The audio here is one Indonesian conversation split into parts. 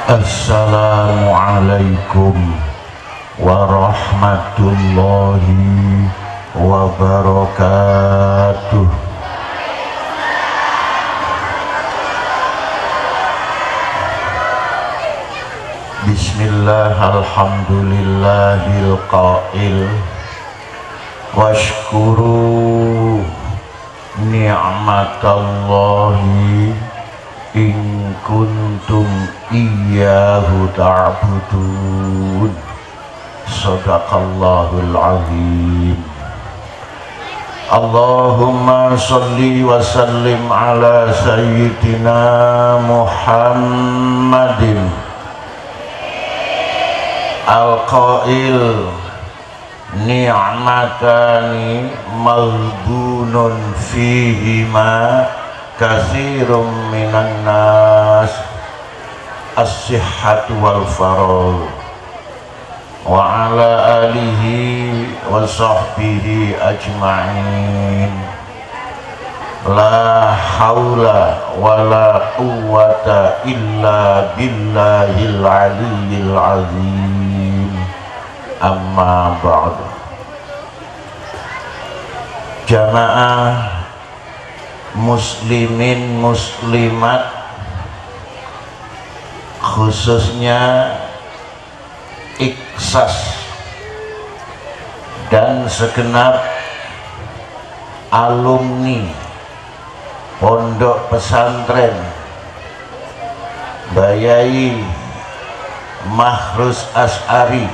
Assalamualaikum warahmatullahi wabarakatuh. Bismillah, alhamdulillahil qail washkuru ni'matallahi in kuntum iyyahu ta'budun. Shadaqallahul azim. Allahumma salli wa sallim ala sayyidina Muhammadin al-qail ni'matani maghbunun fihima katsirum minan nas as-sihhatu wal faragh wa ala alihi wa sahbihi ajma'in. La haula wa la quwwata illa billahil aliyyil azim. Amma ba'du. Jamaah muslimin muslimat, khususnya Ikhsas dan segenap alumni Pondok Pesantren Bayai Mahrus Asy'ari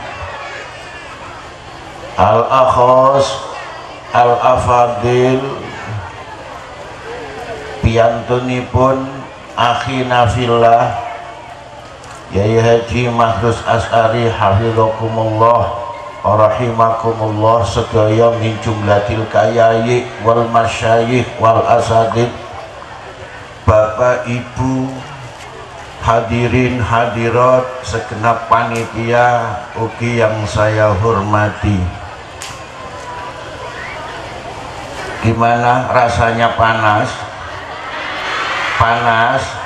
Al-Akhos Al-Afadil piyantunipun akhina fillah Yai Haji Mahrus Asy'ari hafizakumullah rahimakumullah, sedaya min jumlatil kayayi wal masyayikh wal asadid, Bapak Ibu hadirin hadirat segenap panitia ugi yang saya hormati. Gimana rasanya? Panas? Panas?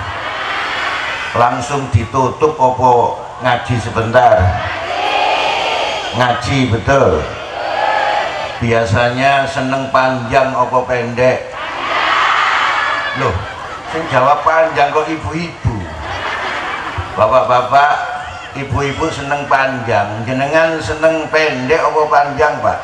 Langsung ditutup opo ngaji sebentar? Ngaji betul. Biasanya seneng panjang opo pendek? Loh, sing jawab panjang kok ibu-ibu. Bapak-bapak, ibu-ibu seneng panjang. Jenengan seneng pendek opo panjang, Pak?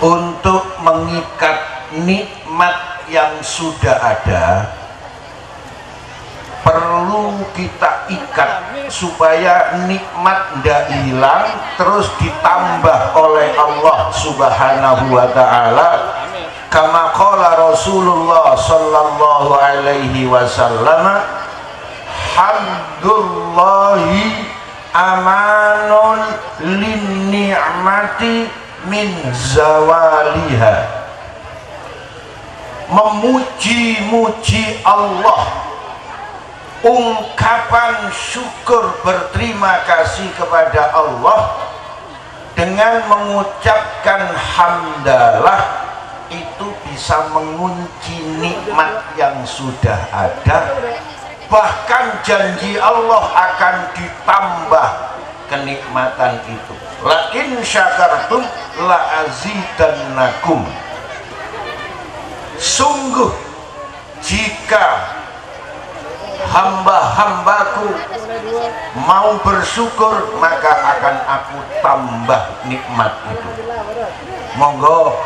Untuk mengikat nikmat yang sudah ada, perlu kita ikat supaya nikmat tidak hilang, terus ditambah oleh Allah Subhanahu wa ta'ala. Kama qala Rasulullah sallallahu alaihi wasallam, hamdulillahi amanun lin ni'mati min zawaliha. Memuji-muji Allah, ungkapan syukur berterima kasih kepada Allah dengan mengucapkan hamdalah, itu bisa mengunci nikmat yang sudah ada. Bahkan janji Allah akan ditambah kenikmatan itu. La in syakartum la azidannakum. Sungguh jika hamba-hambaku mau bersyukur, maka akan aku tambah nikmat itu. Monggo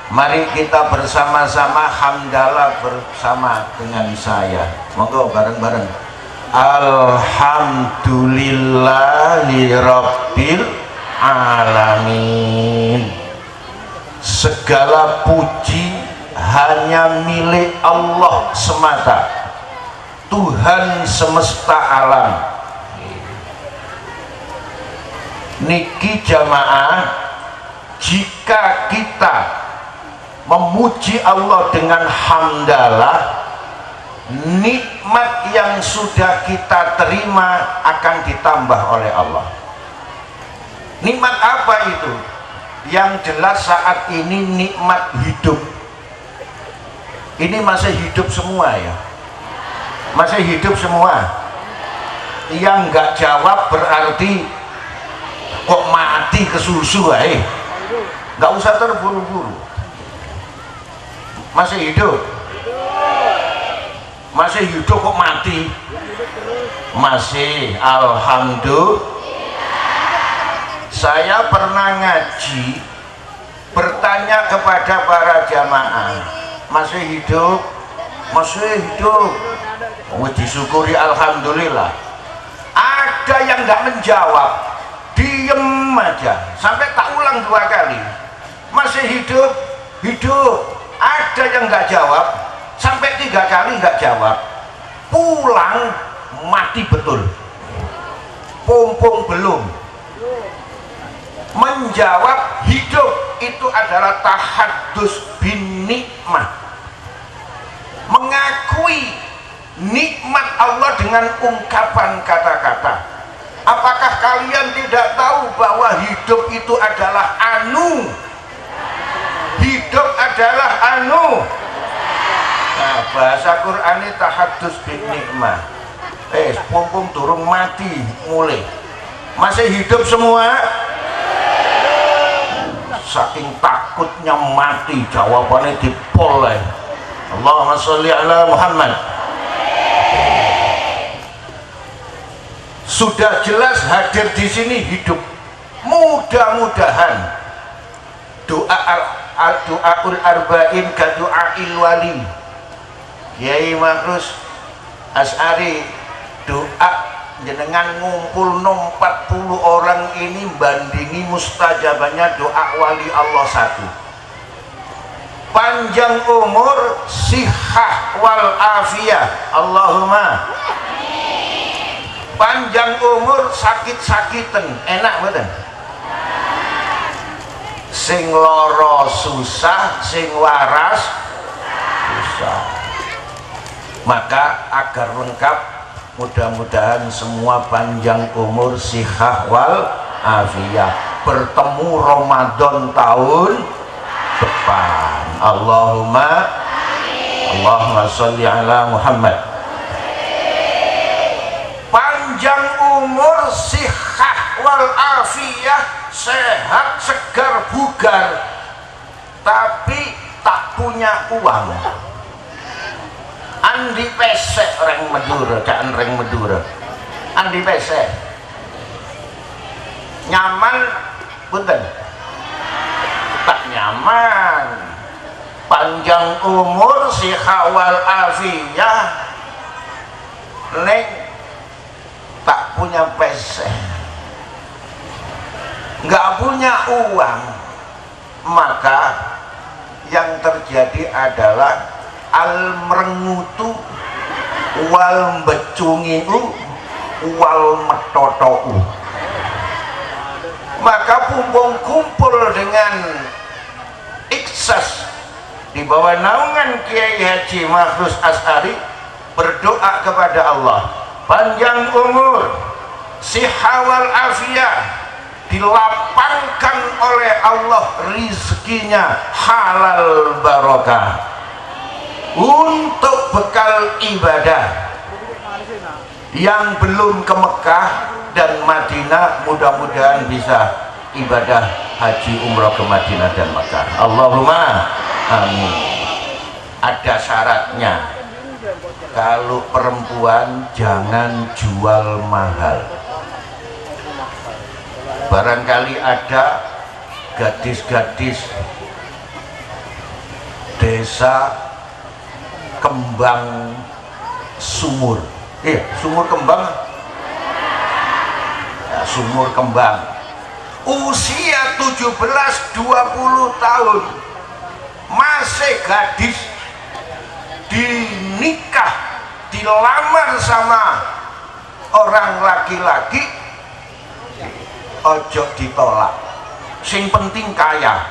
mari kita bersama-sama hamdalah bersama dengan saya. Monggo bareng-bareng. Alhamdulillahirabbil alamin. Segala puji hanya milik Allah semata, Tuhan semesta alam. Niki jamaah, jika kita memuji Allah dengan hamdalah, nikmat yang sudah kita terima akan ditambah oleh Allah. Nikmat apa itu? Yang jelas saat ini nikmat hidup. Ini masih hidup semua ya. Masih hidup semua. Yang nggak jawab berarti kok mati kesusu, nggak usah terburu-buru. Masih hidup, masih hidup kok mati? Masih, alhamdulillah. Saya pernah ngaji, bertanya kepada para jamaah, masih hidup? Masih hidup. Disyukuri alhamdulillah. Ada yang nggak menjawab, diem aja sampai tak ulang 2 kali. Masih hidup? Hidup. Ada yang nggak jawab sampai 3 kali nggak jawab. Pulang mati betul. Pompong belum. Menjawab hidup itu adalah tahaddus bin nikmah, mengakui nikmat Allah dengan ungkapan kata-kata. Apakah kalian tidak tahu bahwa hidup itu adalah anu? Hidup adalah anu. Nah, bahasa Quran ini tahaddus bin nikmah. Pompong turun mati mulai. Masih hidup semua? Saking takutnya mati, jawabannya dipoleh. Allahumma sholli ala Muhammad. Sudah jelas hadir di sini hidup. Mudah-mudahan doaul arba'in ka doail wali. Kiai Makrus Asy'ari doa jenengan ngumpul 40 orang ini bandingi mustajabannya doa wali Allah 1. Panjang umur, sihah wal afiyah. Allahumma. Panjang umur, sakit-sakitan, enak betul. Sing loro susah, sing waras susah. Maka agar lengkap, mudah-mudahan semua panjang umur, sihah wal afiyah, bertemu Ramadan tahun depan. Allahumma Allahumma sholli ala Muhammad. Panjang umur, sihah wal afiyah, sehat, segar, bugar, tapi tak punya uang. Andi pesek reng Madura, jangan reng Madura. Andi pesek. Nyaman punten? Tak nyaman. Panjang umur, sihah wal afiyah, neng tak punya pesek, nggak punya uang, maka yang terjadi adalah al merengutu wal becungiu wal metotou. Maka pumpung kumpul dengan ikhlas di bawah naungan Kiai Haji Makrus Asy'ari, berdoa kepada Allah panjang umur, sihah wal afiyah, dilapangkan oleh Allah rizkinya halal barokah untuk bekal ibadah. Yang belum ke Mekah dan Madinah mudah-mudahan bisa ibadah haji umroh ke Madinah dan Mekah. Allahumma amin. Ada syaratnya. Kalau perempuan jangan jual mahal. Barangkali ada gadis-gadis desa Kembang Sumur, Sumur Kembang ya, Sumur Kembang, usia 17-20 tahun, masih gadis, dinikah, dilamar sama orang laki-laki, ojo ditolak. Sing penting kaya,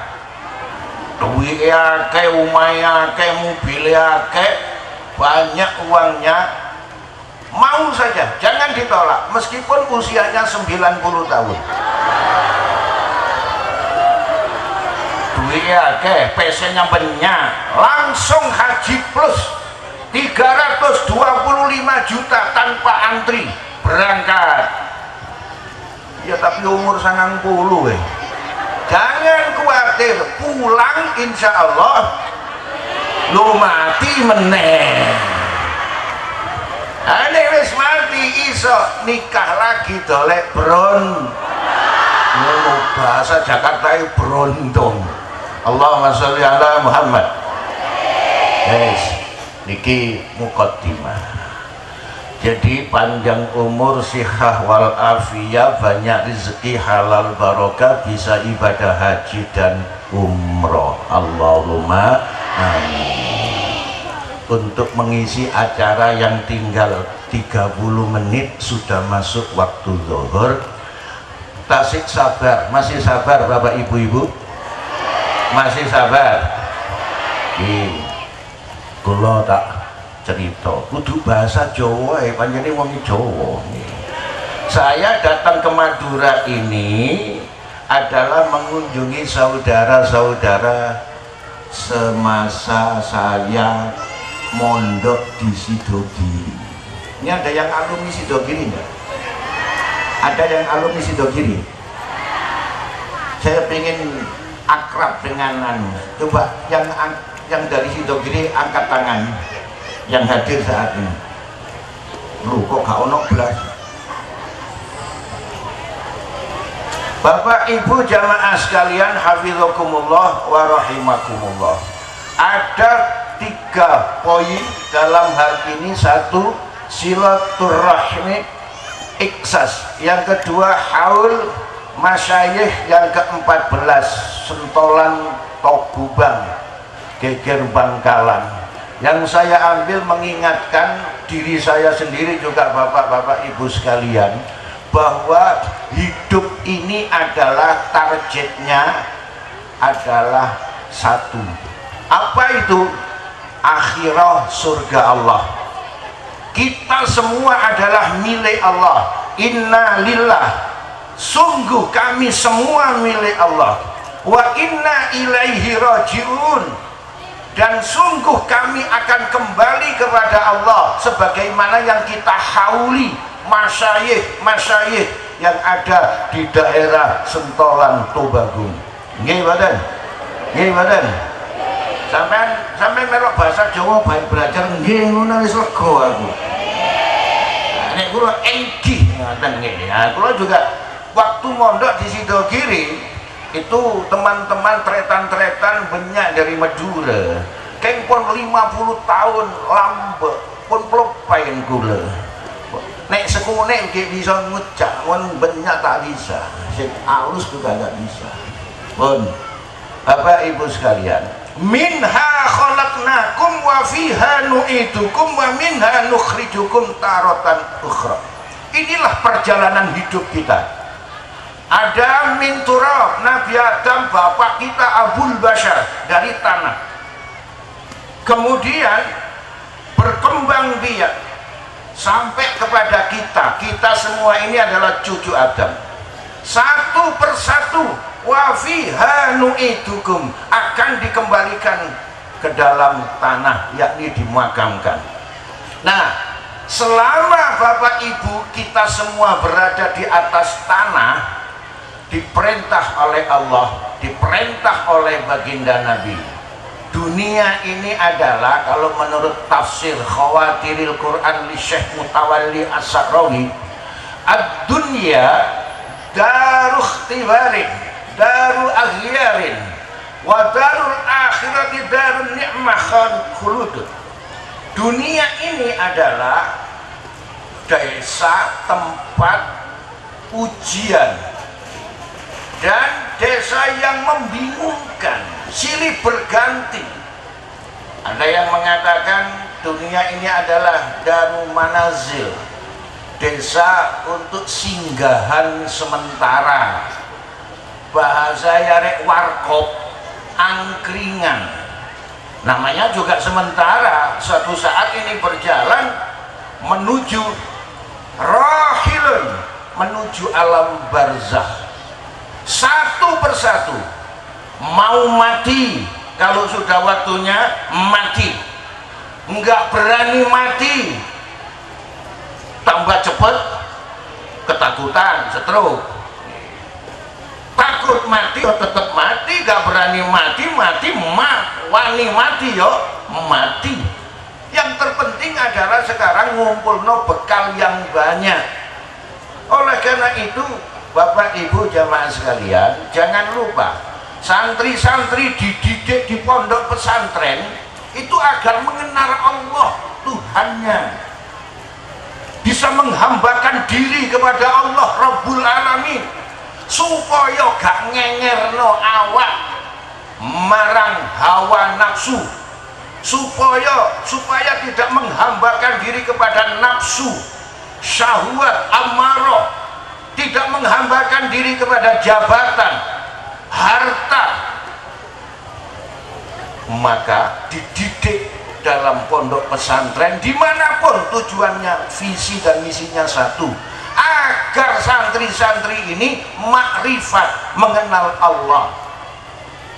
duit akeh, umay akeh, mobil akeh, banyak uangnya, mau saja, jangan ditolak meskipun usianya 90 tahun. Duit akeh, PC-nya banyak, langsung haji plus 325 juta tanpa antri berangkat. Ya tapi umur 90 jangan khawatir, pulang insya Allah lu mati meneh. Ane wis mati iso nikah lagi dolek bron. Ngono bahasa Jakarta berondong. Allahumma sholli ala Muhammad. Guys, niki muqaddimah. Jadi panjang umur, sihah wal afiyah, banyak rezeki halal barokah, bisa ibadah haji dan umroh. Allahumma amin. Untuk mengisi acara yang tinggal 30 menit sudah masuk waktu zuhur. Tasik sabar, masih sabar Bapak Ibu-ibu? Masih sabar? Kula tak cerita kudu bahasa Jawa panjenengan wong Jawa. Saya datang ke Madura ini adalah mengunjungi saudara-saudara semasa saya mondok di Sidogiri. Ini ada yang alumni Sidogiri enggak? Ada yang alumni Sidogiri? Saya pengen akrab dengan coba yang dari Sidogiri angkat tangan yang hadir saat ini. Lu kok gak ono belas? Bapak Ibu jamaah sekalian, hafizakumullah wa rahimakumullah. Ada 3 poin dalam hal ini. 1, silaturahmi iksas. Yang kedua, haul masyayikh. Yang ke-14, sentolan Togubang geger Bangkalan. Yang saya ambil mengingatkan diri saya sendiri juga bapak-bapak ibu sekalian, bahwa hidup ini adalah targetnya adalah 1. Apa itu? Akhirah surga Allah. Kita semua adalah milik Allah. Inna lillah, sungguh kami semua milik Allah. Wa inna ilaihi rajiun, dan sungguh kami akan kembali kepada Allah, sebagaimana yang kita hauli masyayikh yang ada di daerah Sentolan Tobagung. Nggih badan, nggih badan. Sampai melok bahasa Jawa baik belajar nggih ngono wis lega aku. Nek kula enggi ngoten nggih. Ya kula juga waktu mondok di Sidogiri itu teman-teman tretan-tretan banyak dari Madura. Keng pun 50 tahun lambe pun pelopain gula. Nek sekunek nggih bisa ngucap, pun banyak tak bisa. Sing alus juga enggak bisa. Pun Bapak Ibu sekalian, minha khalaqnakum wa fiha nu'idukum wa minha nukhrijukum taratan ukhra. Inilah perjalanan hidup kita. Ada min turab, Nabi Adam bapak kita Abul Bashar, dari tanah. Kemudian berkembang biak sampai kepada kita semua ini adalah cucu Adam. Satu persatu wa fiha nu'idukum, akan dikembalikan ke dalam tanah, yakni dimakamkan. Nah, selama Bapak Ibu kita semua berada di atas tanah, diperintah oleh Allah, diperintah oleh baginda Nabi. Dunia ini adalah, kalau menurut tafsir Khawatiril Quran li Syekh Mutawalli As-Sa'rawi, ad-dunya daru ikhtibarin, daru aghyarin, wa darul akhirati darun ni'mah khulud. Dunia ini adalah desa tempat ujian dan desa yang membingungkan, silih berganti. Ada yang mengatakan dunia ini adalah daru manazil, desa untuk singgahan sementara. Bahasa yarek warkop, angkringan. Namanya juga sementara. Suatu saat ini berjalan menuju rahilun, menuju alam barzakh. Satu persatu mau mati, kalau sudah waktunya mati. nggak berani mati, tambah cepet ketakutan, stroke. Takut mati yo tetep mati, nggak berani mati, wani mati yo mati. Yang terpenting adalah sekarang ngumpulno bekal yang banyak. Oleh karena itu Bapak Ibu jamaah sekalian, jangan lupa santri-santri dididik di pondok pesantren itu agar mengenal Allah Tuhannya, bisa menghambakan diri kepada Allah Rabbul Alamin, supaya gak ngengerno awak marang hawa nafsu, supaya tidak menghambakan diri kepada nafsu syahwat amarah, tidak menghambakan diri kepada jabatan, harta. Maka dididik dalam pondok pesantren dimanapun, tujuannya, visi dan misinya satu, agar santri-santri ini makrifat, mengenal Allah.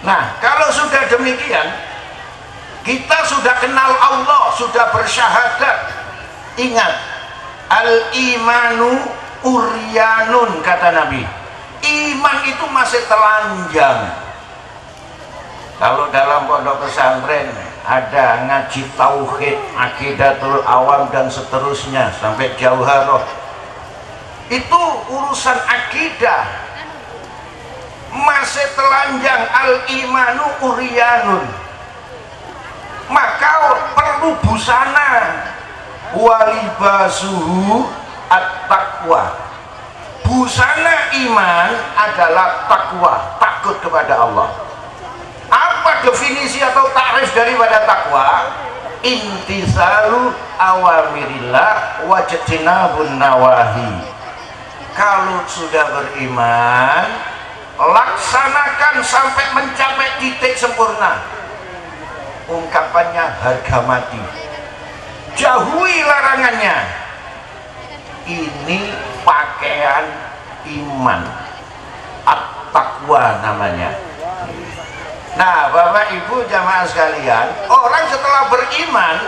Nah, kalau sudah demikian, kita sudah kenal Allah, sudah bersyahadat. Ingat, al-imanu uryanun, kata Nabi. Iman itu masih telanjang. Kalau dalam pondok pesantren ada ngaji tauhid, akidatul awam dan seterusnya sampai jauharah, itu urusan akidah, masih telanjang. Al-imanu uryanun, maka perlu busana. Walibasuhu at-taqwa, busana iman adalah takwa, takut kepada Allah. Apa definisi atau takrif daripada takwa? Intisalu awamirillah wajtinabun nawahi. Kalau sudah beriman, laksanakan sampai mencapai titik sempurna. Ungkapannya harga mati, jauhi larangannya. Ini pakaian iman, at-taqwa namanya. Nah, Bapak Ibu jamaah sekalian, orang setelah beriman,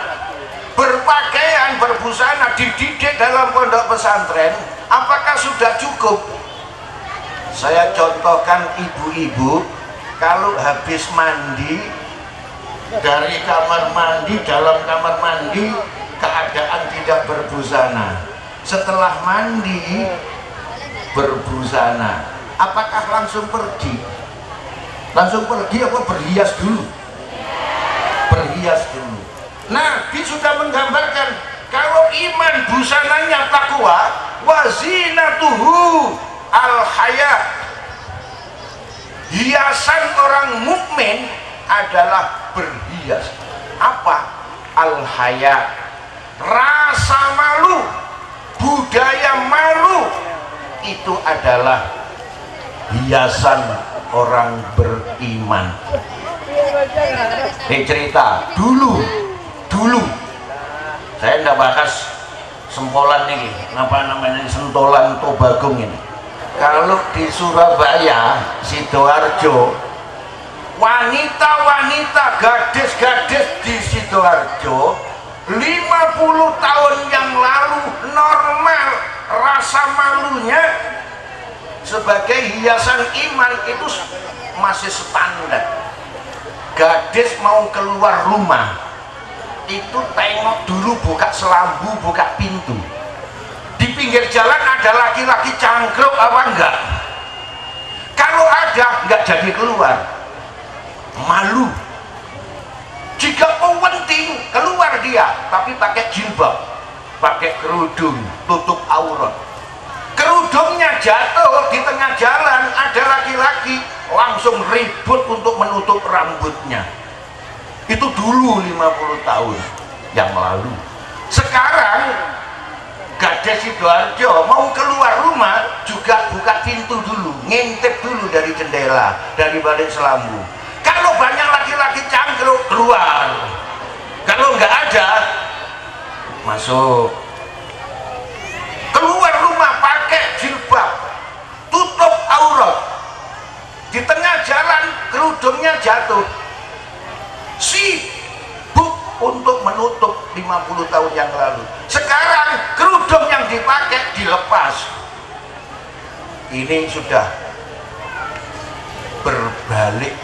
berpakaian, berbusana, dididik dalam pondok pesantren, apakah sudah cukup? Saya contohkan ibu-ibu, kalau habis mandi, dari kamar mandi, dalam kamar mandi keadaan tidak berbusana, setelah mandi berbusana, apakah langsung pergi? Langsung pergi apa berhias dulu? Berhias dulu. Nabi sudah menggambarkan kalau iman busananya takwa, wazinatuhu al-haya, hiasan orang mukmin adalah berhias. Apa? Al-haya, rasa malu, budaya malu, itu adalah hiasan orang beriman. Cerita dulu saya tidak bahas sempolan ini, apa namanya, sentolan Tobagung ini. Kalau di Surabaya, Sidoarjo, wanita-wanita, gadis-gadis di Sidoarjo 50 tahun yang lalu normal, rasa malunya sebagai hiasan iman itu masih standar. Gadis mau keluar rumah itu tengok dulu, buka selambu, buka pintu. Di pinggir jalan ada laki-laki cangkruk apa enggak? Kalau ada, enggak jadi keluar, malu. Jika penting keluar dia, tapi pakai jilbab, pakai kerudung, tutup aurat. Kerudungnya jatuh di tengah jalan, ada laki-laki langsung ribut untuk menutup rambutnya. Itu dulu 50 tahun yang lalu. Sekarang gadis Sidoarjo mau keluar rumah juga buka pintu dulu, ngintip dulu dari jendela, dari balik selambu. Kalau banyak laki-laki cangkruk keluar, kalau nggak ada masuk. Keluar rumah pakai jilbab, tutup aurat, di tengah jalan kerudungnya jatuh, sibuk untuk menutup 50 tahun yang lalu. Sekarang kerudung yang dipakai dilepas. Ini sudah berbalik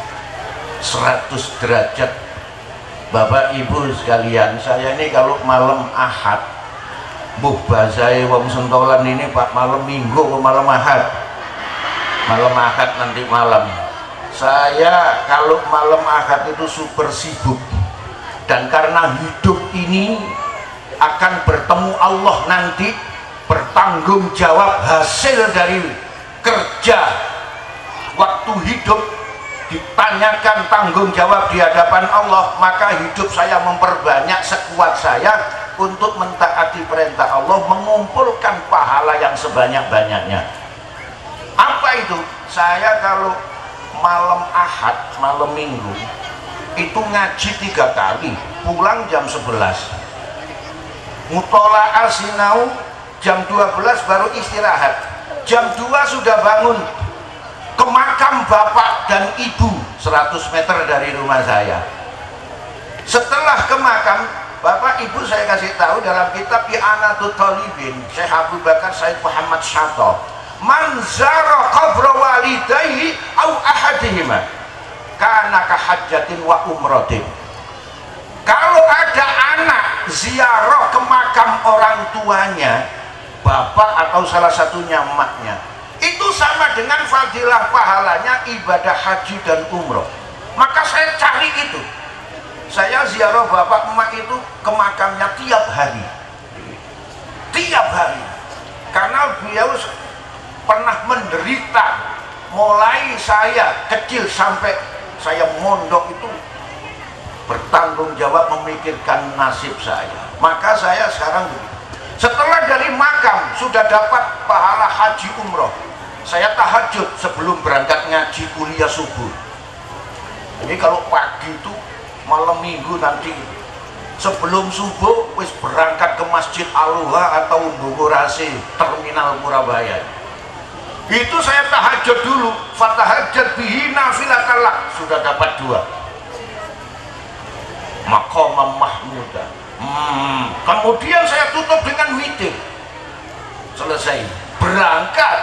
100 derajat. Bapak Ibu sekalian, saya ini kalau malam Ahad, buh bahasai wong sentolan ini Pak, malam Minggu ke malam Ahad, malam Ahad nanti malam. Saya kalau malam Ahad itu super sibuk, dan karena hidup ini akan bertemu Allah nanti, bertanggung jawab hasil dari kerja waktu hidup, ditanyakan tanggung jawab di hadapan Allah, maka hidup saya memperbanyak sekuat saya untuk mentaati perintah Allah, mengumpulkan pahala yang sebanyak-banyaknya. Apa itu? Saya kalau malam Ahad, malam Minggu itu ngaji 3 kali, pulang jam 11, mutola'ah sinau jam 12 baru istirahat, jam 2 sudah bangun ke makam bapak dan ibu 100 meter dari rumah saya. Setelah ke makam bapak ibu, saya kasih tahu dalam kitab I'anatul Talibin Syekh Abu Bakar Said Muhammad Syato, man zara qabra walidayhi au ahadihima kana kahajjatin wa umratin. Kalau ada anak ziarah ke makam orang tuanya, bapak atau salah satunya emaknya, itu sama dengan fadilah pahalanya ibadah haji dan umroh. Maka saya cari itu, saya ziarah bapak emak itu ke makamnya tiap hari, karena beliau pernah menderita mulai saya kecil sampai saya mondok itu, bertanggung jawab memikirkan nasib saya. Maka saya sekarang setelah dari makam sudah dapat pahala haji umroh, saya tahajud sebelum berangkat ngaji kuliah subuh. Jadi kalau pagi itu malam Minggu nanti sebelum subuh wis berangkat ke Masjid Al-Luha atau Bogorasi Terminal Purabaya. Itu saya tahajud dulu, fatahajjat bihi nafilatalak, sudah dapat 2 maqamam mahmuda. Kemudian saya tutup dengan witir. Selesai berangkat,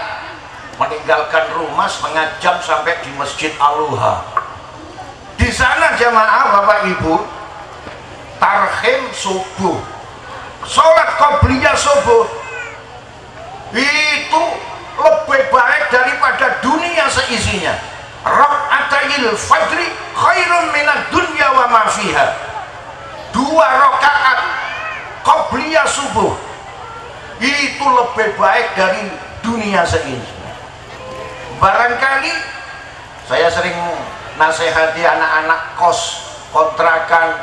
meninggalkan rumah 1/2 jam sampai di Masjid Al-Luha. Di sana jamaah Bapak Ibu, tarhim subuh, sholat qobliyah subuh itu lebih baik daripada dunia seisinya. Rak'atayil fajri khairun minad dunya wa ma fiha. 2 rakaat qobliyah subuh itu lebih baik dari dunia seisinya. Barangkali saya sering nasihati anak-anak kos kontrakan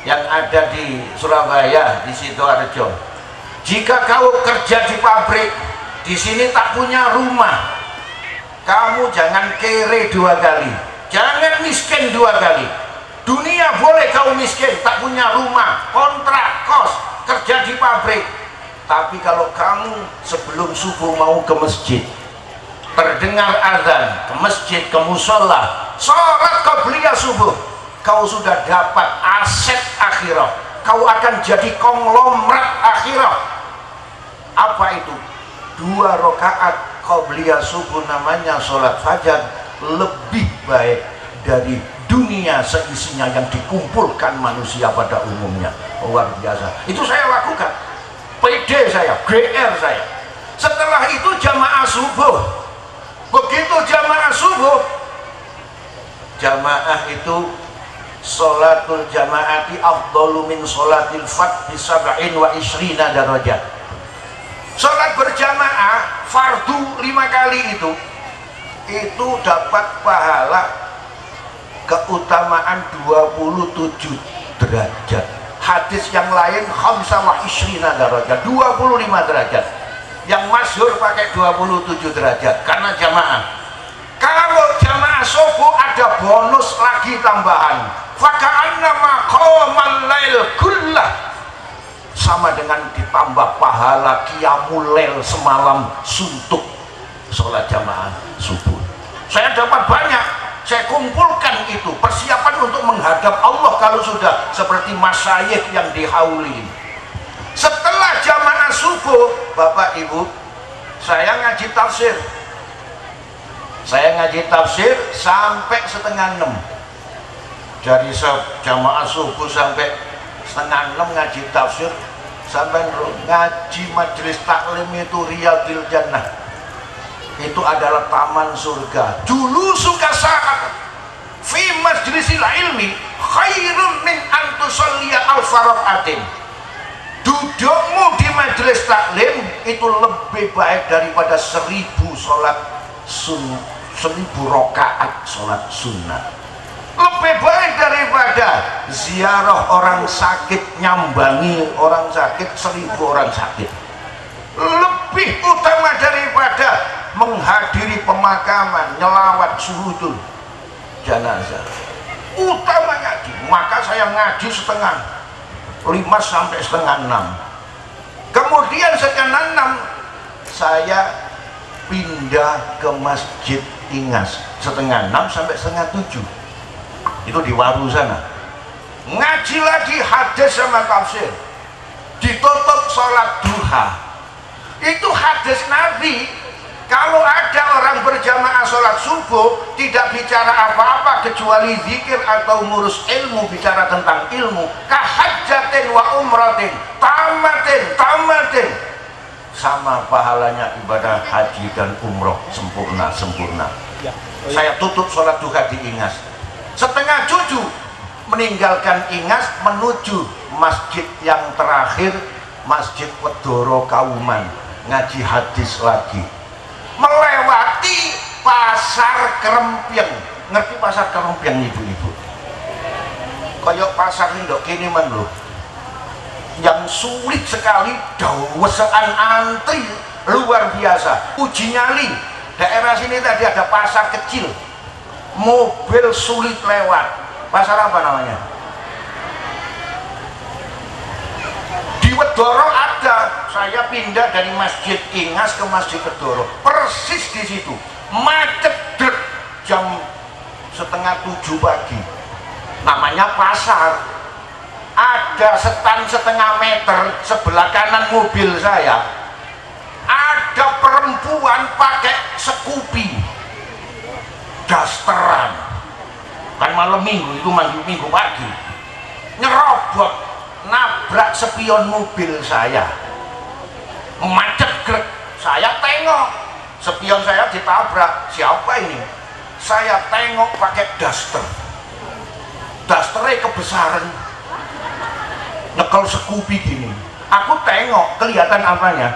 yang ada di Surabaya, di Sidoarjo. Jika kau kerja di pabrik, di sini tak punya rumah, kamu jangan kere 2 kali, jangan miskin 2 kali. Dunia boleh kau miskin, tak punya rumah, kontrak, kos, kerja di pabrik, tapi kalau kamu sebelum subuh mau ke masjid, terdengar azan, ke masjid, ke musola, sholat qobliyah subuh, kau sudah dapat aset akhirah, kau akan jadi konglomerat akhirah. Apa itu? 2 rakaat qobliyah subuh, namanya sholat fajar, lebih baik dari dunia seisinya yang dikumpulkan manusia pada umumnya. Luar biasa. Itu saya lakukan, PD saya, GR saya. Setelah itu jamaah subuh. Begitu jamaah subuh, jamaah itu sholatul jamaati afdalu min sholatil fard bi 27 darajat. Sholat berjamaah fardu 5 kali itu dapat pahala keutamaan 27 derajat. Hadis yang lain 25 derajat, 25 derajat. Yang masyhur pakai 27 derajat karena jamaah. Kalau jamaah subuh ada bonus lagi tambahan, faka'annama qamal lail kullah, sama dengan ditambah pahala qiyamul lail semalam suntuk sholat jamaah subuh. Saya dapat banyak. saya kumpulkan itu persiapan untuk menghadap Allah kalau sudah seperti masyayikh yang dihauli. Setelah jamaah subuh, Bapak Ibu, saya ngaji tafsir. Saya ngaji tafsir sampai setengah 6. Dari jamaah subuh sampai setengah 6 ngaji tafsir, sampai ngaji majelis taklim itu Riyadil Jannah. Itu adalah taman surga. Dulu suka saat fi majlisil ilmi khairun min antusalliya al-faraqatin. Dudukmu di majelis taklim itu lebih baik daripada 1000 sholat sunnah, 1000 rakaat sholat sunnah. Lebih baik daripada ziarah orang sakit, nyambangi orang sakit, 1000 orang sakit. Lebih utama daripada menghadiri pemakaman, nyelawat suhudul jenazah. Utama ngaji. Maka saya ngaji setengah 5 sampai setengah 6. Kemudian setengah 6 saya pindah ke Masjid Ingas, setengah 6 sampai setengah 7. Itu di Waru sana. Ngaji lagi hadis sama tafsir. Ditutup sholat duha. Itu hadis Nabi. Kalau ada orang berjamaah sholat subuh tidak bicara apa-apa kecuali zikir atau ngurus ilmu, bicara tentang ilmu, kahajjatin wa umratin, tamatin, sama pahalanya ibadah haji dan umroh sempurna. Saya tutup sholat duha di Ingas. Setengah 7 meninggalkan Ingas menuju masjid yang terakhir, Masjid Wedoro Kauman, ngaji hadis lagi. Melewati pasar Kerempiang. Ngerti pasar Kerempiang ibu-ibu? Kayak pasar indok kini man loh. Yang sulit sekali, dawesan antri luar biasa. Uji nyali. Daerah sini tadi ada pasar kecil. Mobil sulit lewat. Pasar apa namanya? Di Wedoro ada. Saya pindah dari Masjid Ingas ke Masjid Wedoro, persis di situ macet dek, jam setengah 7 pagi. Namanya pasar. Ada setan setengah meter sebelah kanan mobil saya, ada perempuan pakai Scoopy, dasteran, kan malam minggu itu, minggu pagi, nyerobot, nabrak spion mobil saya, macet grek. Saya tengok spion saya ditabrak. Siapa ini? Saya tengok pakai dasternya kebesaran, nyekel Scoopy gini. Aku tengok, kelihatan apanya?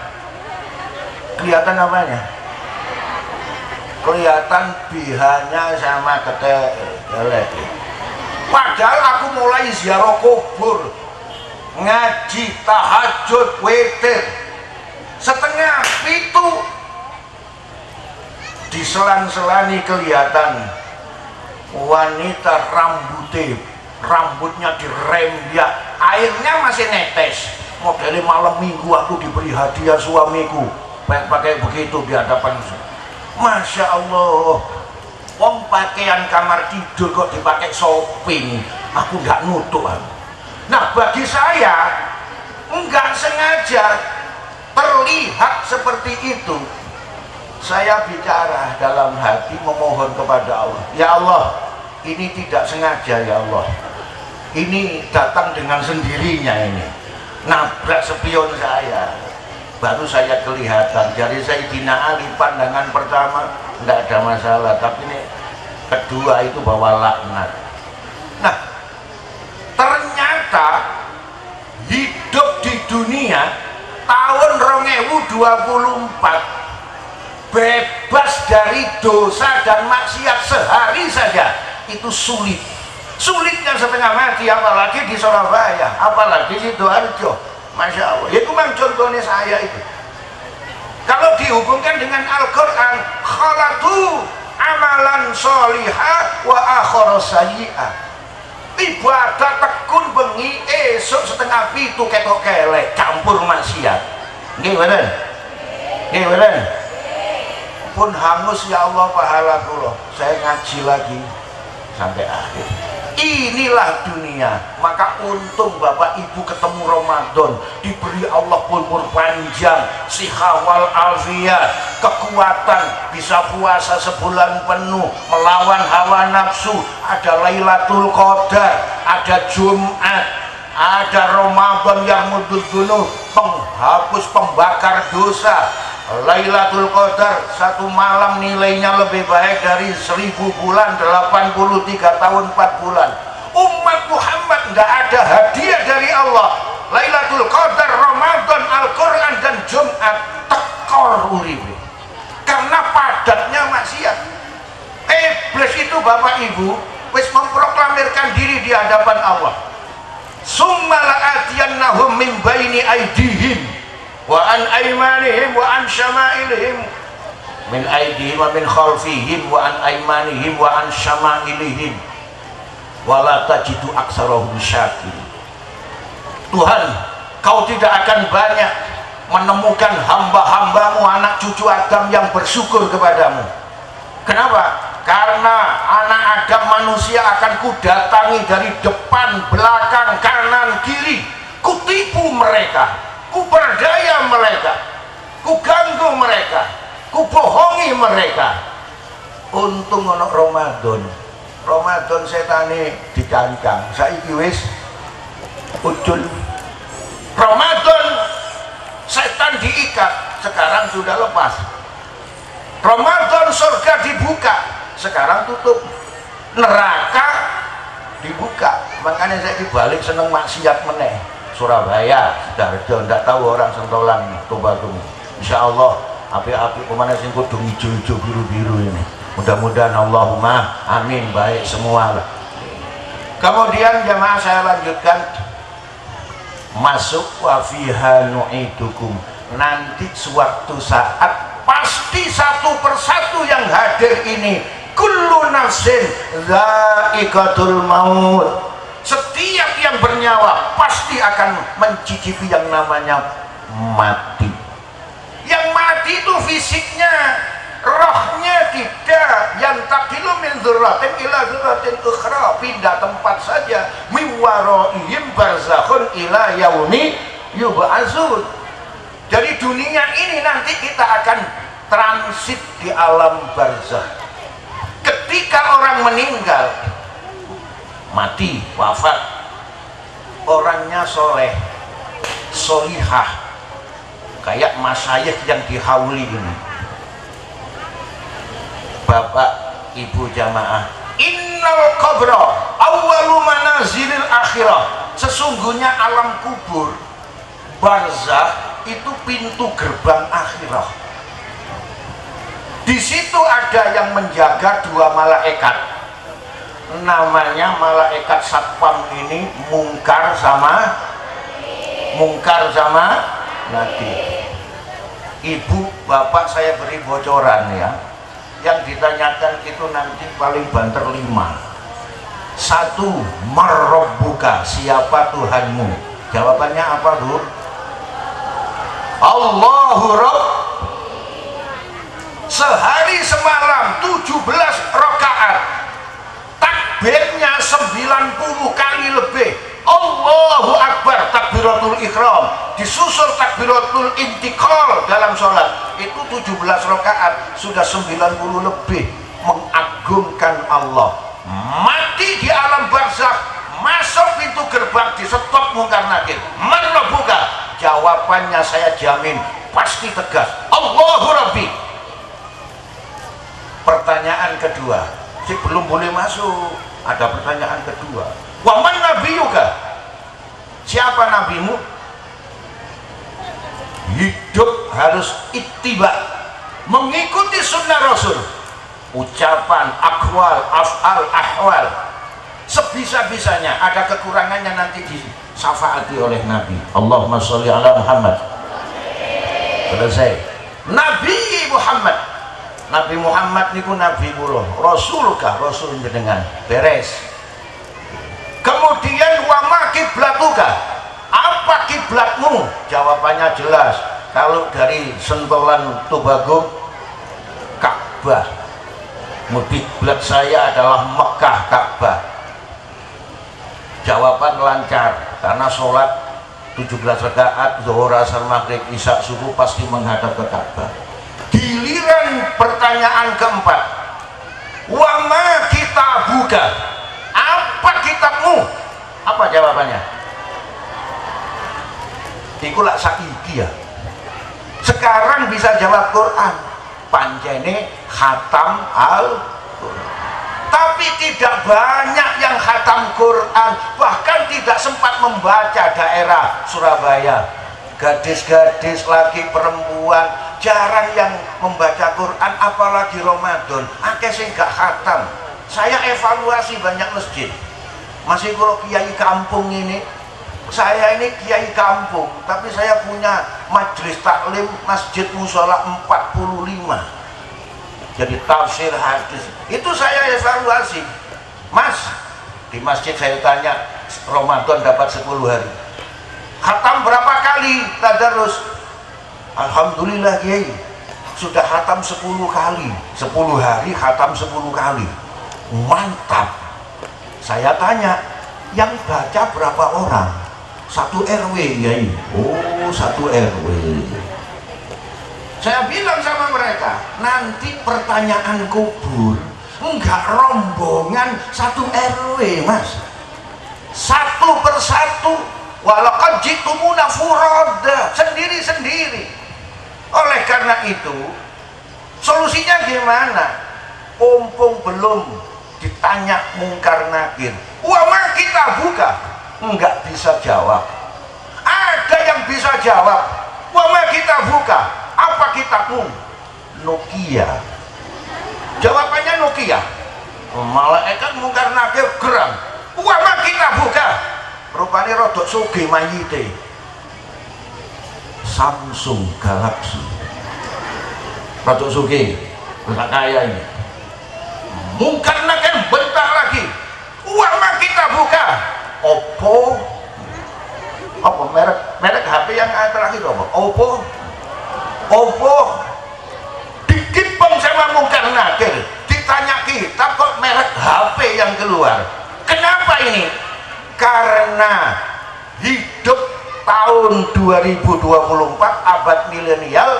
Kelihatan bihanya sama ketek. Padahal aku mulai ziarah kubur, ngaji, tahajud, witir. Setengah itu diselan-selani kelihatan wanita rambutnya dirembyak, airnya masih netes. Modelnya malam minggu aku diberi hadiah suamiku pakai begitu di hadapan. Masya Allah, wong pakaian kamar tidur kok dipakai shopping, aku nggak nutup. Nah, bagi saya nggak sengaja terlihat seperti itu. Saya bicara dalam hati, memohon kepada Allah, ya Allah, ini tidak sengaja ya Allah, ini datang dengan sendirinya, ini nabrak spion saya. Baru saya kelihatan. Jadi Sayyidina Ali pandangan pertama tidak ada masalah, tapi ini kedua itu bawa laknat. Nah, ternyata hidup di dunia tahun 2024 bebas dari dosa dan maksiat sehari saja itu sulit. Sulitnya setengah mati, apalagi di Surabaya, apalagi di Sidoarjo. Masya Allah, itu memang contohnya saya itu. Kalau dihubungkan dengan Al-Quran, khalatu amalan solihah wa akhara sayyi'ah. Ibadah tekun bengi, esok setengah pitu ketok kelek, campur maksiat. Nggih bener? Nggih bener? pun hangus ya Allah pahala kula. Saya ngaji lagi sampai akhir. Inilah dunia. Maka untung Bapak Ibu ketemu Ramadan, diberi Allah umur panjang, siha wal afiat, kekuatan, bisa puasa sebulan penuh, melawan hawa nafsu. Ada Lailatul Qadar, ada Jumat, ada Ramadan yang mududunu, penghapus pembakar dosa. Lailatul Qadar satu malam nilainya lebih baik dari 1000 bulan, 83 tahun 4 bulan. Umat Muhammad tidak ada hadiah dari Allah. Lailatul Qadar, Ramadan, Al-Quran dan Jumat tekor uripe. Karena padatnya maksiat. Iblis itu Bapak Ibu wis memproklamirkan diri di hadapan Allah. Summa la'atiyannahum min baini aydihim wa an aymanihim wa an syama'ilihim, min aydihim wa min khalfihim wa an aymanihim wa an syama'ilihim wa la tajidu aktsarahum syakirin. Tuhan, kau tidak akan banyak menemukan hamba-hambamu, anak cucu Adam yang bersyukur kepadamu. Kenapa? Karena anak Adam manusia akan kudatangi dari depan, belakang, kanan, kiri, kutipu mereka, kuperdaya mereka, kuganggu mereka, kubohongi mereka. Untung ono Ramadan setane dicancang, saiki wis ucul. Ramadan setan diikat, sekarang sudah lepas. Ramadan surga dibuka, sekarang tutup. Neraka dibuka. Makanya saya dibalik seneng maksiat meneh. Surabaya, Sidoarjo, ndak tahu orang sentolan Tobago. Insya Allah api-api kemana sing kudu hijau-hijau biru-biru ini. Mudah-mudahan Allahumma amin baik semua lah. Kemudian jamaah saya lanjutkan, masuk wa fiha nu'idukum. Nanti suatu saat pasti satu persatu yang hadir ini, kullu nafsin dha'iqatul maut. Setiap yang bernyawa pasti akan mencicipi yang namanya mati. Yang mati itu fisiknya, rohnya tidak. Yang takilu min dzurratin ila dzurratin ukhra, pindah tempat saja. Min waraihim barzakhun ila yaumi yub'atsun. Jadi dunia ini nanti kita akan transit di alam barzakh. Ketika orang meninggal, mati, wafat, orangnya soleh, solihah, kayak masyayikh yang dihauli ini. Bapak Ibu jamaah, innal qabra awwalu manazilil akhirah. Sesungguhnya alam kubur, barzakh itu pintu gerbang akhirah. Di situ ada yang menjaga dua malaikat, namanya malaikat satpam ini, mungkar sama nakir. Ibu bapak saya beri bocoran ya, yang ditanyakan itu nanti paling banter 5. 1, marrabbuka, siapa Tuhanmu? Jawabannya apa Bu? Allahu Rabb. Sehari semalam 17 rakaat, takbirnya 90 kali lebih. Allahu Akbar, takbiratul ihram, disusul takbiratul intiqal dalam sholat. Itu 17 rakaat, sudah 90 lebih. Mengagungkan Allah. Mati di alam barzakh, masuk pintu gerbang, di stop mungkar nakir. Man rabbuka? Jawabannya saya jamin pasti tegas, Allahu Rabbi. Pertanyaan kedua, belum boleh masuk, ada pertanyaan kedua, wa man nabiyuka? Siapa nabimu? Hidup harus ittiba, mengikuti sunnah Rasul, ucapan, akwal, af'al, ahwal, sebisa-bisanya. Ada kekurangannya nanti disyafaati oleh Nabi. Allahumma sholli ala Muhammad. Selesai. Nabi Muhammad, Nabi Muhammad niku nabi kula, rasulkah? Rasul jenengan. Beres. Kemudian wa ma kiblatuka? Apa kiblatmu? Jawabannya jelas. Kalau dari sentolan Tobago, Ka'bah. Kiblat saya adalah Mekah Ka'bah. Jawaban lancar karena sholat 17 rakaat zuhur asar maghrib isya subuh pasti menghadap ke Ka'bah. Giliran pertanyaan keempat, wa ma kitabuka, apa kitabmu? Apa jawabannya? Iku lak saiki ya. Sekarang bisa jawab Quran, pancene khatam al-Quran. Tapi tidak banyak yang khatam Quran, bahkan tidak sempat membaca daerah Surabaya. Gadis-gadis laki perempuan jarang yang membaca Quran, apalagi Ramadan. Akeh sing gak khatam. Saya evaluasi banyak masjid. Masih kalau kiai kampung ini, saya ini kiai kampung, tapi saya punya majelis taklim masjid mushola 45. Jadi tafsir hadis itu saya evaluasi. Mas, di masjid saya tanya Ramadan dapat 10 hari, khatam berapa kali tadarus? Alhamdulillah kiai, sudah khatam 10 kali. 10 hari khatam 10 kali. Mantap. Saya tanya, yang baca berapa orang? 1 RW kiai. Oh, 1 RW. Saya bilang sama mereka, nanti pertanyaan kubur enggak rombongan 1 RW mas, satu persatu. Walaqad jitumuna furada, sendiri-sendiri. Oleh karena itu solusinya gimana? Mumpung belum ditanya mungkar nakir, wama kita buka, enggak bisa jawab. Ada yang bisa jawab, wama kita buka, apa kitabmu? Nokia. Jawabannya Nokia. Malaikat mungkar nakir geram, wama kita buka, rupanya rodok sugih mayite. Samsung Galaxy, rodok sugih, enggak kaya ini. Mungkar nakir bentar lagi, wama kita buka, Oppo. Apa merek HP yang terakhir apa? Oppo dikipeng sama mungkar nakir, ditanya kita kok merek HP yang keluar. Kenapa ini? Karena hidup tahun 2024 abad milenial,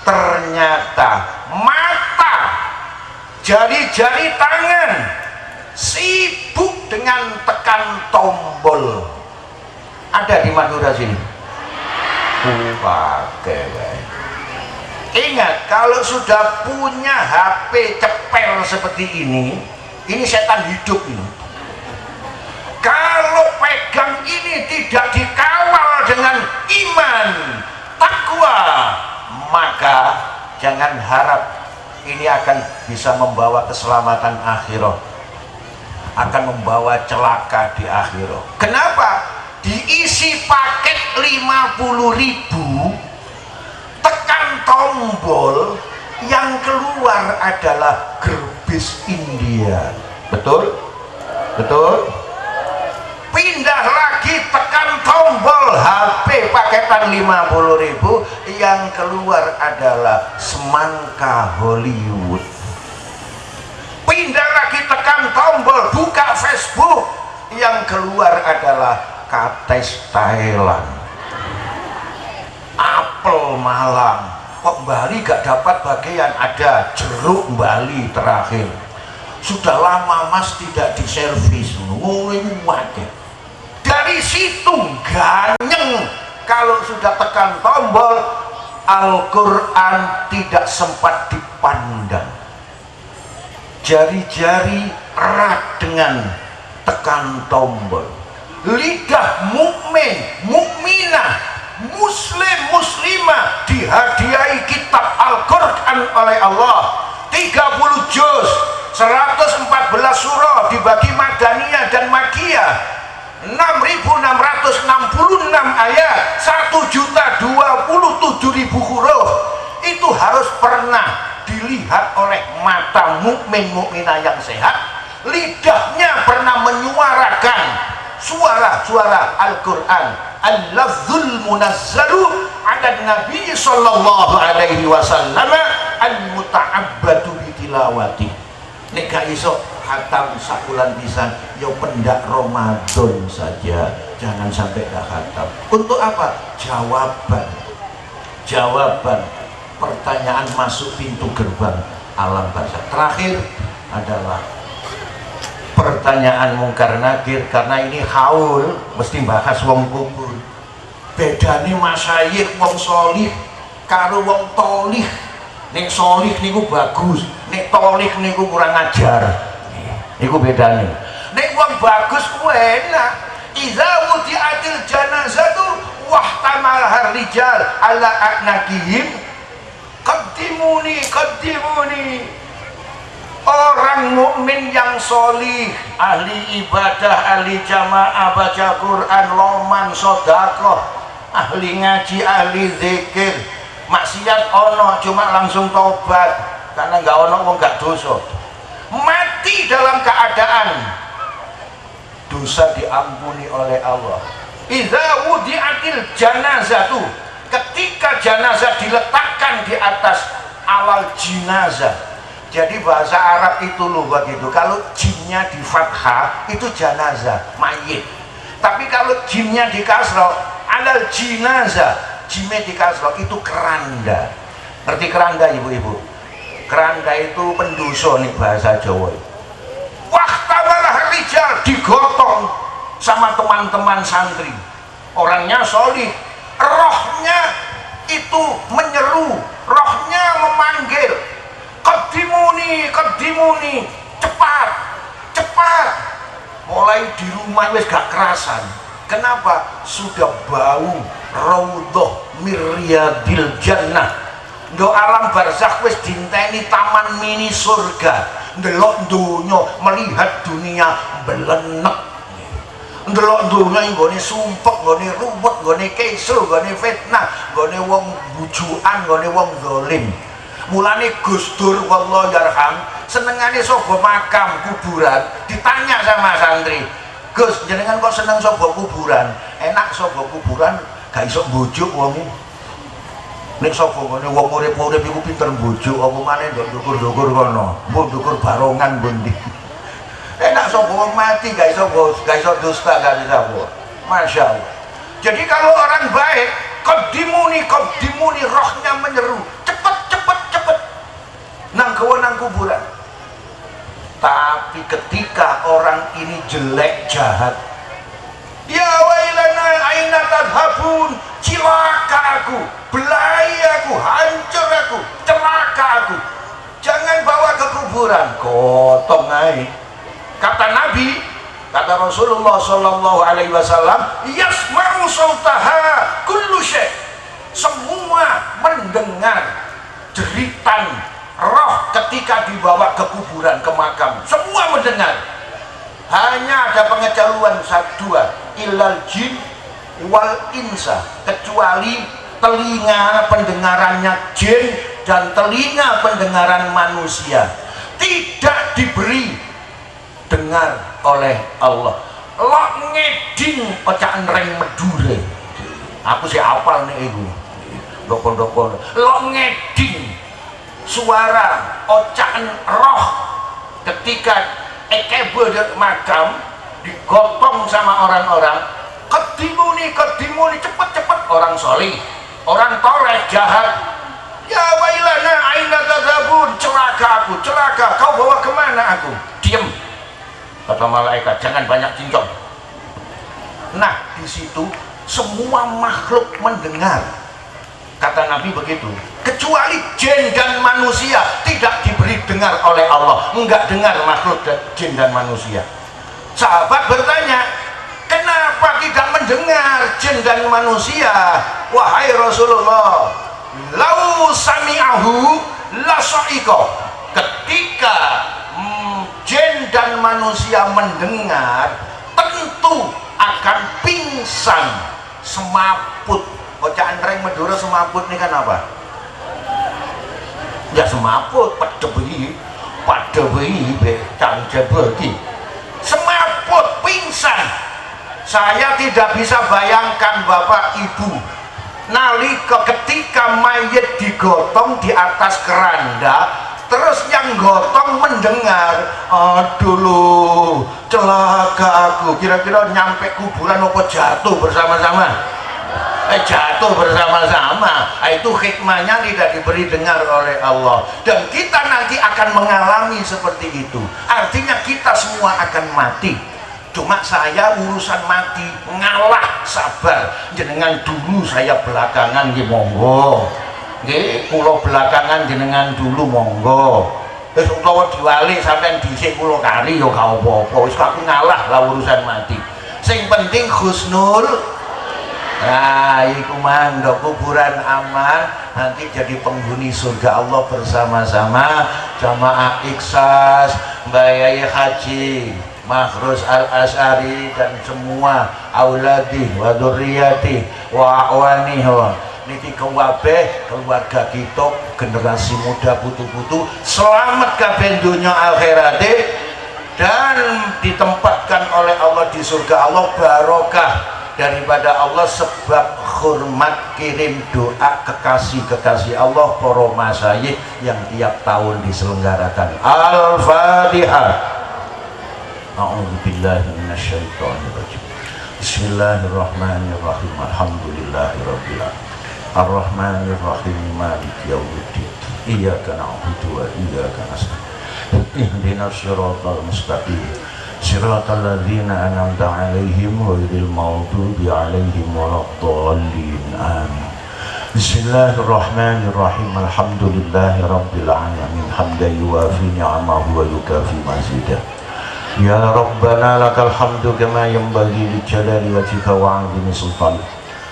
ternyata mata, jari-jari tangan sibuk dengan tekan tombol. Ada di Madura sini? Pakai. Ingat, kalau sudah punya HP cepel seperti ini setan hidup ini. Kalau pegang ini tidak dikawal dengan iman, takwa, maka jangan harap ini akan bisa membawa keselamatan akhirat, akan membawa celaka di akhirat. Kenapa? Diisi paket 50.000, tekan tombol, yang keluar adalah gerbis India. Betul? Betul? Pindah lagi, tekan tombol HP paketan 50.000, yang keluar adalah semangka Hollywood. Pindah lagi, tekan tombol, buka Facebook, yang keluar adalah kates Thailand, apel Malang. Kok Bali gak dapat bagian? Ada jeruk Bali terakhir. Sudah lama mas tidak diservis. Dari situ ganyeng. Kalau sudah tekan tombol, Al-Quran tidak sempat dipandang. Jari-jari erat dengan tekan tombol. Lidah mukmin, mukminah, muslim, muslimah dihadiahi kitab Al-Quran oleh Allah. 30 juz, 114 surah dibagi Madaniyah dan Makiyah, 6.666 ayat, 1.027.000 huruf. Itu harus pernah dilihat oleh mata mukmin mukminah yang sehat. Lidahnya pernah menyuarakan suara-suara Al-Quran, al-lafzul munazzalu ala Nabi sallallahu alaihi wasallam al-muta'abbadu bitilawati. Nek gak iso khatam sakulan pisan ya pendak Ramadan saja, jangan sampai gak khatam. Untuk apa? Jawaban pertanyaan masuk pintu gerbang alam barzakh. Terakhir adalah pertanyaan mungkar nakir, karena ini haul mesti bahas wong kubur. Bedane masyayikh wong solih karo wong tolih. Nek solih niku bagus, nek tolih niku kurang ajar. Niku bedane. Nek wong bagus ku enak. Idza wudi'atil janazatu wahtamalahar rijal ala a'naqihim qaddimuni. Orang mukmin yang solih, ahli ibadah, ahli jamaah, baca Quran, loman, sodakoh, ahli ngaji, ahli zikir, maksiat ono cuma langsung tobat karena nggak ono wong gak dosa, mati dalam keadaan dosa diampuni oleh Allah. Idza wudi'atil janazatu, ketika jenazah diletakkan di atas awal jenazah. Jadi bahasa Arab itu loh begitu. Kalau jinnya di fathah itu jenazah, mayit. Tapi kalau jinnya di kasroh, alal jenazah, jinnya di kasroh itu keranda. Ngerti keranda ibu-ibu? Keranda itu pendoso nih bahasa Jawa. Wahtabalah rijal, digotong sama teman-teman santri. Orangnya solih, rohnya itu menyeru, rohnya memanggil. Qaddimuni, cepat. Mulai di rumah wis gak kerasan. Kenapa? Sudah bau raudhah miryadil jannah. Do alam barzakh wis dinteni taman mini surga. Ndelok donya, melihat dunia belenek. Ndelok donya nggone sumpek, nggone ruwet, nggone kesul, nggone fitnah, nggone wong bujukan, nggone wong zalim. Mulane Gus Dur wallahu yarham senengane sapa makam kuburan, ditanya sama santri, Gus jenengan kok seneng sapa kuburan? Enak sapa kuburan gak iso mbujuk wong. Nek sapa ngene wong urip-urip iku pinter mbujuk apa maneh ndok dukur-dukur kono, mbok dukur barongan mbundi. Enak sapa wong mati gak iso dusta gak bisa apa. Masyaallah. Jadi kalau orang baik, qaddimuni, rohnya menyeru, cepet nang kuburan. Tapi ketika orang ini jelek jahat, ya wailana aina tadhabun, cilaka aku, belai aku, hancur aku, celaka aku, jangan bawa ke kuburan, gotong ae. Kata Nabi, kata Rasulullah sallallahu alaihi wasallam, yasma'u sautaha kullu syai', semua mendengar jeritan roh ketika dibawa ke kuburan, ke makam, semua mendengar. Hanya ada pengecualian dua, ilal jin wal insa, kecuali telinga pendengarannya jin dan telinga pendengaran manusia tidak diberi dengar oleh Allah. Lo ngeding ocakan reng medure, aku sih apal nih ibu, dokon lo ngeding suara ocakan roh ketika ekebe makam digotong sama orang-orang. Qaddimuni, cepet orang solih, orang toleh jahat. Ya wailana aina tadhabun, celaka aku, celaka, kau bawa kemana aku? Diam, kata malaikat, jangan banyak cincong. Nah di situ semua makhluk mendengar. Kata Nabi begitu, kecuali jin dan manusia tidak diberi dengar oleh Allah, enggak dengar makhluk jin dan manusia. Sahabat bertanya, kenapa tidak mendengar jin dan manusia? Wahai Rasulullah, lau sami'ahu la sa'iqa, ketika jin dan manusia mendengar tentu akan pingsan, semaput. Bacaan reng Madura semaput ini kan apa? Ya semaput, padebehi, cangcebeki, semaput, pingsan. Saya tidak bisa bayangkan Bapak Ibu nalika ketika mayit digotong di atas keranda, terus yang gotong mendengar, aduh lu celaka aku, kira-kira nyampe kuburan apa jatuh bersama-sama? Jatuh bersama-sama. Itu hikmahnya tidak diberi dengar oleh Allah, dan kita nanti akan mengalami seperti itu. Artinya kita semua akan mati. Cuma saya urusan mati ngalah, sabar. Jenengan dulu, saya belakangan, nggih monggo. Nggih, kula belakangan, jenengan dulu monggo. Wis utawa diwali sampean dhisik kula kari ya gak apa-apa. Wis aku ngalah lah urusan mati. Sing penting husnul. Nah, iku mangga kuburan aman, nanti jadi penghuni surga Allah bersama-sama. Jamaah Iksas, Mbak Yai Haji Mahrus Al-Asy'ari dan semua auladi wa dzurriyyati wa awani niki kabeh keluarga kita, generasi muda putu-putu selamat kabeh dunya akhirate, dan ditempatkan oleh Allah di surga Allah barokah daripada Allah sebab hormat kirim doa kekasih-kekasih Allah para masyayikh yang tiap tahun diselenggarakan. Al-Fatihah. A'udzubillahi minasyaitonirrajim. Bismillahirrahmanirrahim. Alhamdulillahirabbil alamin. Arrahmanirrahim. Maliki yaumiddin. Iyyaka na'budu wa iyyaka nasta'in. Ihdinas siratal mustaqim. Siratal ladzina an'amta 'alaihim ghairil maghdubi 'alaihim waladdallin. Amin. Bismillahirrahmanirrahim. Alhamdulillahirabbil alamin. Hamdan yuwafi ni'amahu wa yukafi mazidah. Ya Rabbana lakal hamdu kama yanbaghi li jalali wajhika wa 'azimi sultanik.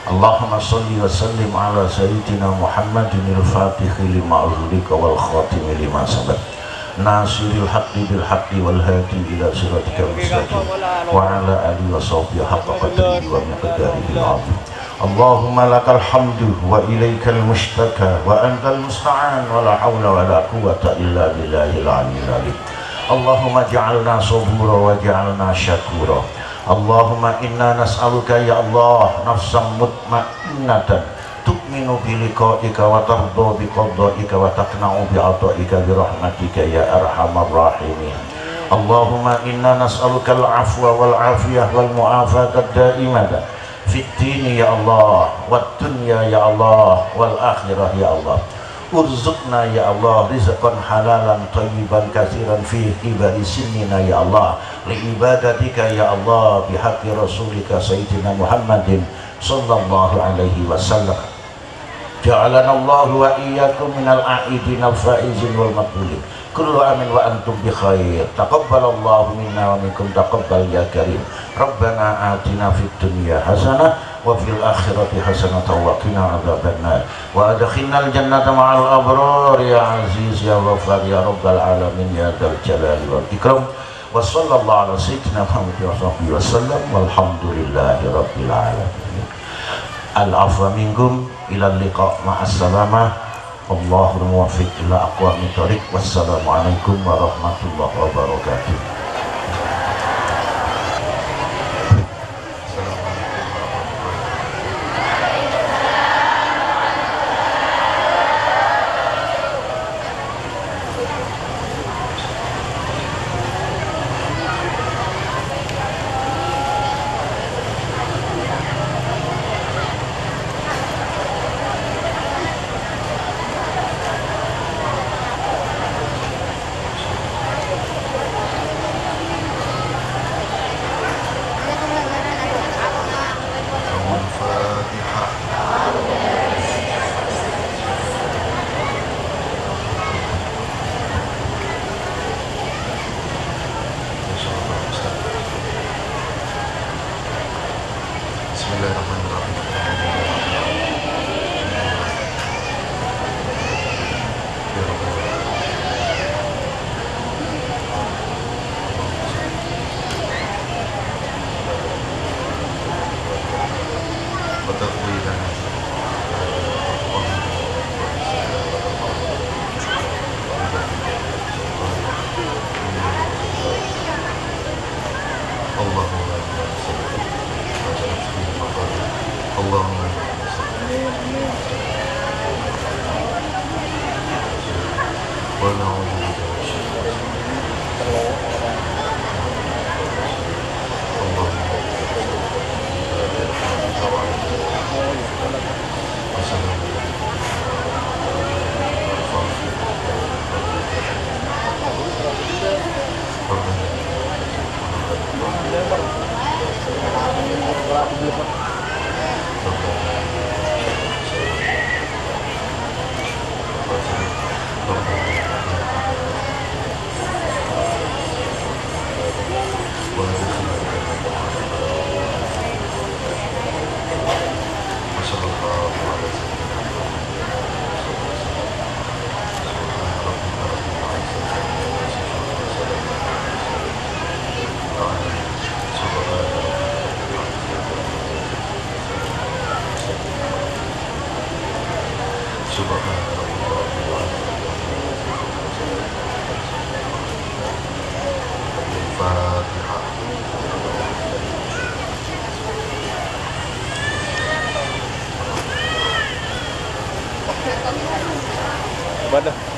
Allahumma shalli wa sallim ala sayyidina Muhammadin al-Fatih lima ughliqa wal khatim lima sabaq. Nasiril haqqi bil haqqi wal hadi ila siratikal mustaqim wa ala alihi wa sahbihi haqqa qadrihi wa miqdarihi al-'azim. Allahumma lakal hamdu wa ilaikal mushtaka wa antal musta'an wa la hawla wa la quwwata illa billahil 'aliyyil 'azim. Allahumma ja'alna sabura wa ja'alna syakura. Allahumma inna nas'aluka ya Allah nafsan mutmainnatan tu'minu bi liqa'ika wa tarda bi qada'ika wa taqna'u bi 'ata'ika bi rahmatika ya arhamar rahimin. Allahumma inna nas'aluka al-'afwa wal 'afiyah wal mu'afata ad-da'imata fid dini ya Allah wad dunya ya Allah wal akhirah ya Allah. Urzuqna ya Allah rizqan halalan thayyiban katsiran fi ibadi sinina ya Allah li ibadatika ya Allah bihaqqi rasulika sayyidina Muhammadin sallallahu alaihi wasallam. Ja'alana Allah wa iyyakum minal a'idin al-faizin wal maqbulin. Kullu amin wa antum bi khair. Taqabbalallahu minna wa minkum taqabbal ya karim. Rabbana atina fid dunya hasanah wa fil akhirati hasanatan wa qina adzabannar wa adkhilnal jannata ma'al abrar ya aziz ya ghafar ya rabbal alamin ya dzal jalali wal ikram. Wa sallallahu ala sayyidina Muhammad wa sahbihi wasallam walhamdulillahi rabbil alamin. Al-afwa minkum ila liqa ma'as salamah. Allahul muwaffiq ila aqwamit thoriq. Wassalamualaikum warahmatullahi wabarakatuh. Allahumma Waduh.